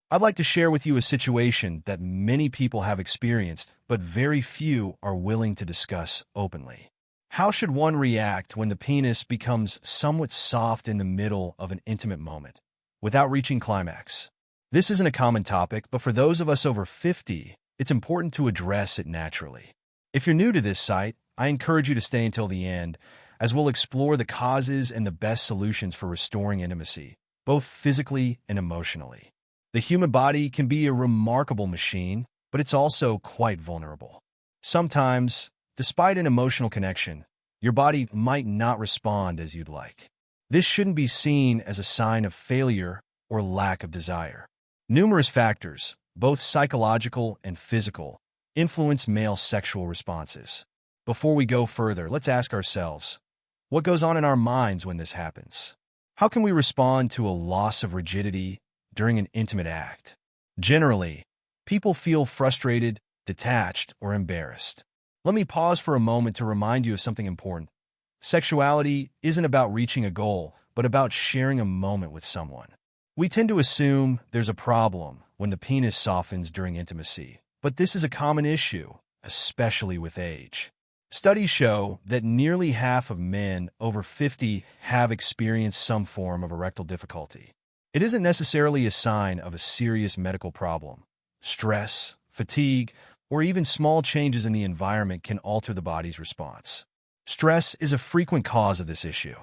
I'd like to share with you a situation that many people have experienced, but very few are willing to discuss openly. How should one react when the penis becomes somewhat soft in the middle of an intimate moment, without reaching climax? This isn't a common topic, but for those of us over 50, it's important to address it naturally. If you're new to this site, I encourage you to stay until the end, as we'll explore the causes and the best solutions for restoring intimacy, both physically and emotionally. The human body can be a remarkable machine, but it's also quite vulnerable. Sometimes, despite an emotional connection, your body might not respond as you'd like. This shouldn't be seen as a sign of failure or lack of desire. Numerous factors, both psychological and physical, influence male sexual responses. Before we go further, let's ask ourselves, what goes on in our minds when this happens? How can we respond to a loss of rigidity during an intimate act? Generally, people feel frustrated, detached, or embarrassed. Let me pause for a moment to remind you of something important. Sexuality isn't about reaching a goal, but about sharing a moment with someone. We tend to assume there's a problem when the penis softens during intimacy, but this is a common issue, especially with age. Studies show that nearly half of men over 50 have experienced some form of erectile difficulty. It isn't necessarily a sign of a serious medical problem. Stress, fatigue, or even small changes in the environment can alter the body's response. Stress is a frequent cause of this issue.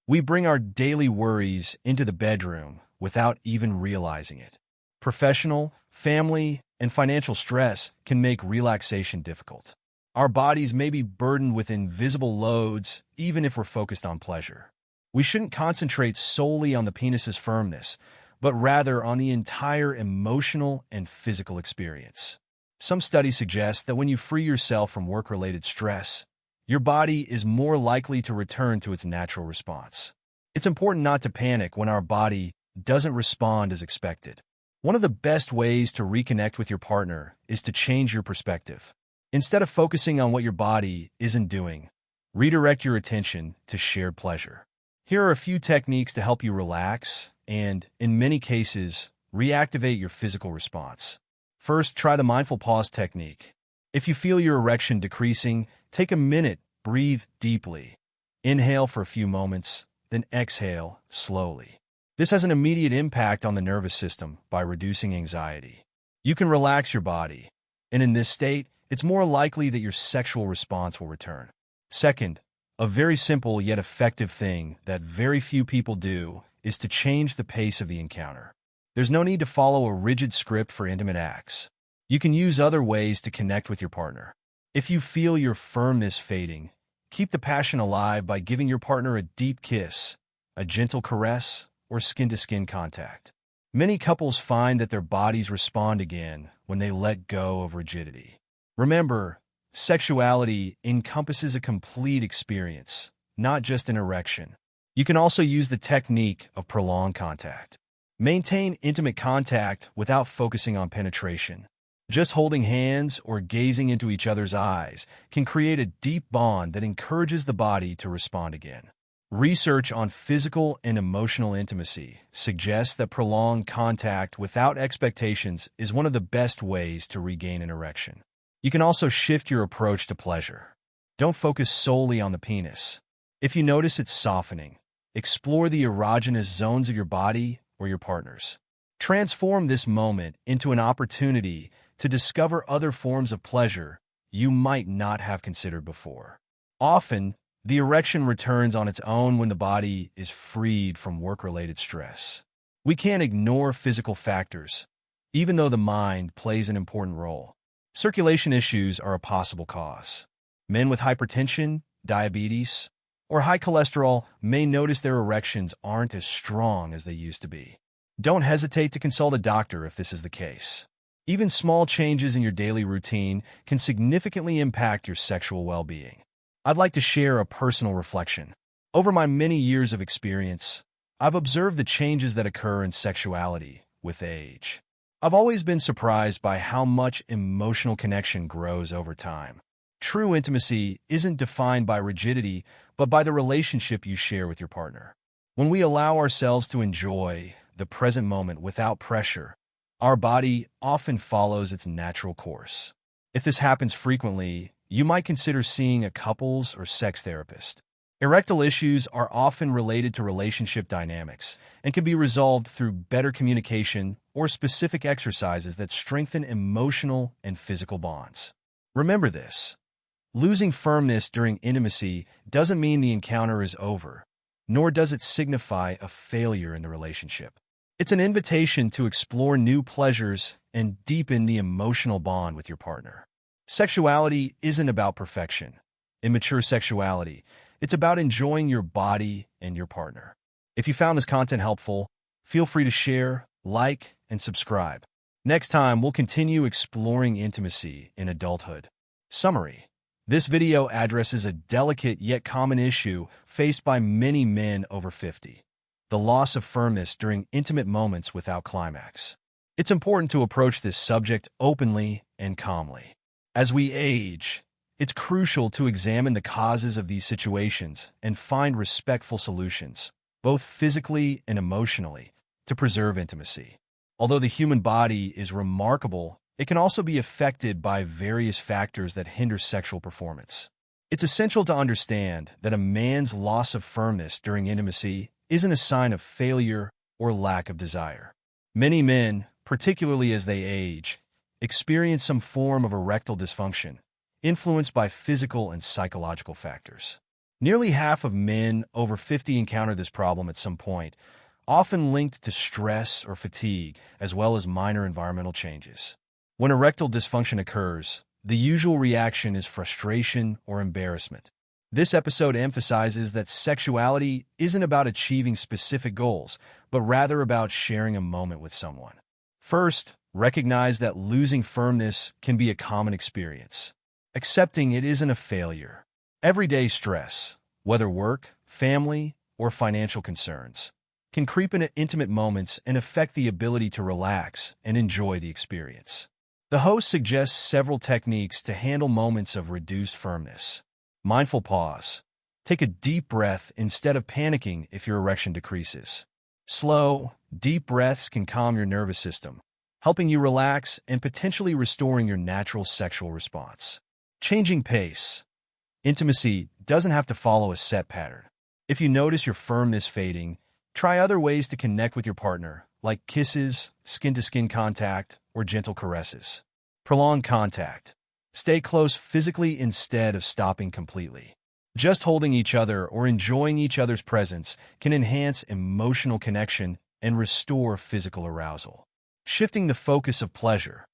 We bring our daily worries into the bedroom without even realizing it. Professional, family, and financial stress can make relaxation difficult. Our bodies may be burdened with invisible loads, even if we're focused on pleasure. We shouldn't concentrate solely on the penis's firmness, but rather on the entire emotional and physical experience. Some studies suggest that when you free yourself from work-related stress, your body is more likely to return to its natural response. It's important not to panic when our body doesn't respond as expected. One of the best ways to reconnect with your partner is to change your perspective. Instead of focusing on what your body isn't doing, redirect your attention to shared pleasure. Here are a few techniques to help you relax and, in many cases, reactivate your physical response. First, try the mindful pause technique. If you feel your erection decreasing, take a minute, breathe deeply. Inhale for a few moments, then exhale slowly. This has an immediate impact on the nervous system by reducing anxiety. You can relax your body, and in this state, it's more likely that your sexual response will return. Second, a very simple yet effective thing that very few people do is to change the pace of the encounter. There's no need to follow a rigid script for intimate acts. You can use other ways to connect with your partner. If you feel your firmness fading, keep the passion alive by giving your partner a deep kiss, a gentle caress, or skin-to-skin contact. Many couples find that their bodies respond again when they let go of rigidity. Remember, sexuality encompasses a complete experience, not just an erection. You can also use the technique of prolonged contact. Maintain intimate contact without focusing on penetration. Just holding hands or gazing into each other's eyes can create a deep bond that encourages the body to respond again. Research on physical and emotional intimacy suggests that prolonged contact without expectations is one of the best ways to regain an erection. You can also shift your approach to pleasure. Don't focus solely on the penis. If you notice it's softening, explore the erogenous zones of your body or your partner's. Transform this moment into an opportunity to discover other forms of pleasure you might not have considered before. Often, the erection returns on its own when the body is freed from work-related stress. We can't ignore physical factors, even though the mind plays an important role. Circulation issues are a possible cause. Men with hypertension, diabetes, or high cholesterol may notice their erections aren't as strong as they used to be. Don't hesitate to consult a doctor if this is the case. Even small changes in your daily routine can significantly impact your sexual well-being. I'd like to share a personal reflection. Over my many years of experience, I've observed the changes that occur in sexuality with age. I've always been surprised by how much emotional connection grows over time. True intimacy isn't defined by rigidity, but by the relationship you share with your partner. When we allow ourselves to enjoy the present moment without pressure, Our body often follows its natural course. If this happens frequently, you might consider seeing a couples or sex therapist. Erectile issues are often related to relationship dynamics and can be resolved through better communication or specific exercises that strengthen emotional and physical bonds. Remember this: losing firmness during intimacy doesn't mean the encounter is over, nor does it signify a failure in the relationship. It's an invitation to explore new pleasures and deepen the emotional bond with your partner. Sexuality isn't about perfection. Immature sexuality, it's about enjoying your body and your partner. If you found this content helpful, feel free to share, like, and subscribe. Next time, we'll continue exploring intimacy in adulthood. Summary: this video addresses a delicate yet common issue faced by many men over 50: the loss of firmness during intimate moments without climax. It's important to approach this subject openly and calmly. As we age, it's crucial to examine the causes of these situations and find respectful solutions, both physically and emotionally, to preserve intimacy. Although the human body is remarkable, it can also be affected by various factors that hinder sexual performance. It's essential to understand that a man's loss of firmness during intimacy isn't a sign of failure or lack of desire. Many men, particularly as they age, experience some form of erectile dysfunction, influenced by physical and psychological factors. Nearly half of men over 50 encounter this problem at some point, often linked to stress or fatigue, as well as minor environmental changes. When erectile dysfunction occurs, the usual reaction is frustration or embarrassment. This episode emphasizes that sexuality isn't about achieving specific goals, but rather about sharing a moment with someone. First, recognize that losing firmness can be a common experience. Accepting it isn't a failure. Everyday stress, whether work, family, or financial concerns, can creep into intimate moments and affect the ability to relax and enjoy the experience. The host suggests several techniques to handle moments of reduced firmness. Mindful pause. Take a deep breath instead of panicking if your erection decreases. Slow, deep breaths can calm your nervous system, helping you relax and potentially restoring your natural sexual response. Changing pace. Intimacy doesn't have to follow a set pattern. If you notice your firmness fading, try other ways to connect with your partner, like kisses, skin-to-skin contact, or gentle caresses. Prolonged contact. Stay close physically instead of stopping completely. Just holding each other or enjoying each other's presence can enhance emotional connection and restore physical arousal. Shifting the focus of pleasure.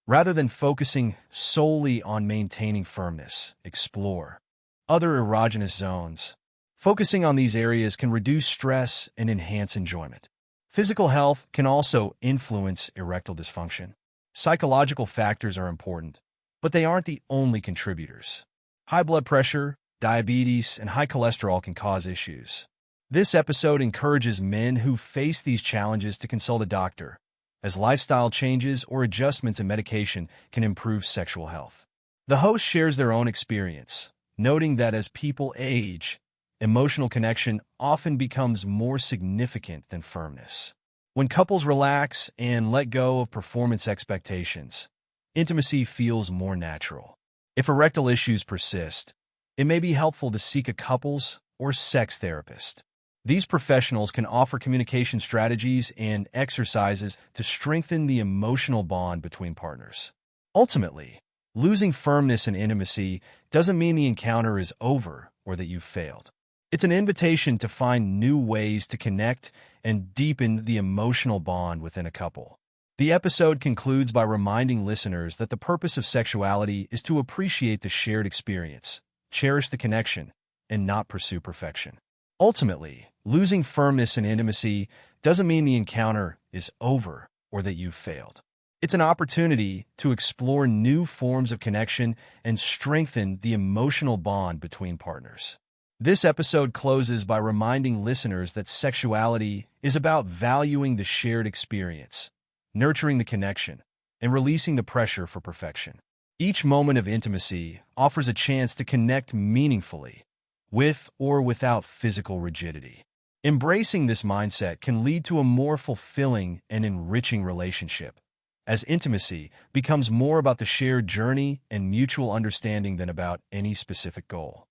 Rather than focusing solely on maintaining firmness, explore other erogenous zones. Focusing on these areas can reduce stress and enhance enjoyment. Physical health can also influence erectile dysfunction. Psychological factors are important, but they aren't the only contributors. High blood pressure, diabetes, and high cholesterol can cause issues. This episode encourages men who face these challenges to consult a doctor, as lifestyle changes or adjustments in medication can improve sexual health. The host shares their own experience, noting that as people age, emotional connection often becomes more significant than firmness. When couples relax and let go of performance expectations, intimacy feels more natural. If erectile issues persist, it may be helpful to seek a couples or sex therapist. These professionals can offer communication strategies and exercises to strengthen the emotional bond between partners. Ultimately, losing firmness in intimacy doesn't mean the encounter is over or that you've failed. It's an invitation to find new ways to connect and deepen the emotional bond within a couple. The episode concludes by reminding listeners that the purpose of sexuality is to appreciate the shared experience, cherish the connection, and not pursue perfection. Ultimately, losing firmness in intimacy doesn't mean the encounter is over or that you've failed. It's an opportunity to explore new forms of connection and strengthen the emotional bond between partners. This episode closes by reminding listeners that sexuality is about valuing the shared experience, nurturing the connection, and releasing the pressure for perfection. Each moment of intimacy offers a chance to connect meaningfully, with or without physical rigidity. Embracing this mindset can lead to a more fulfilling and enriching relationship, as intimacy becomes more about the shared journey and mutual understanding than about any specific goal.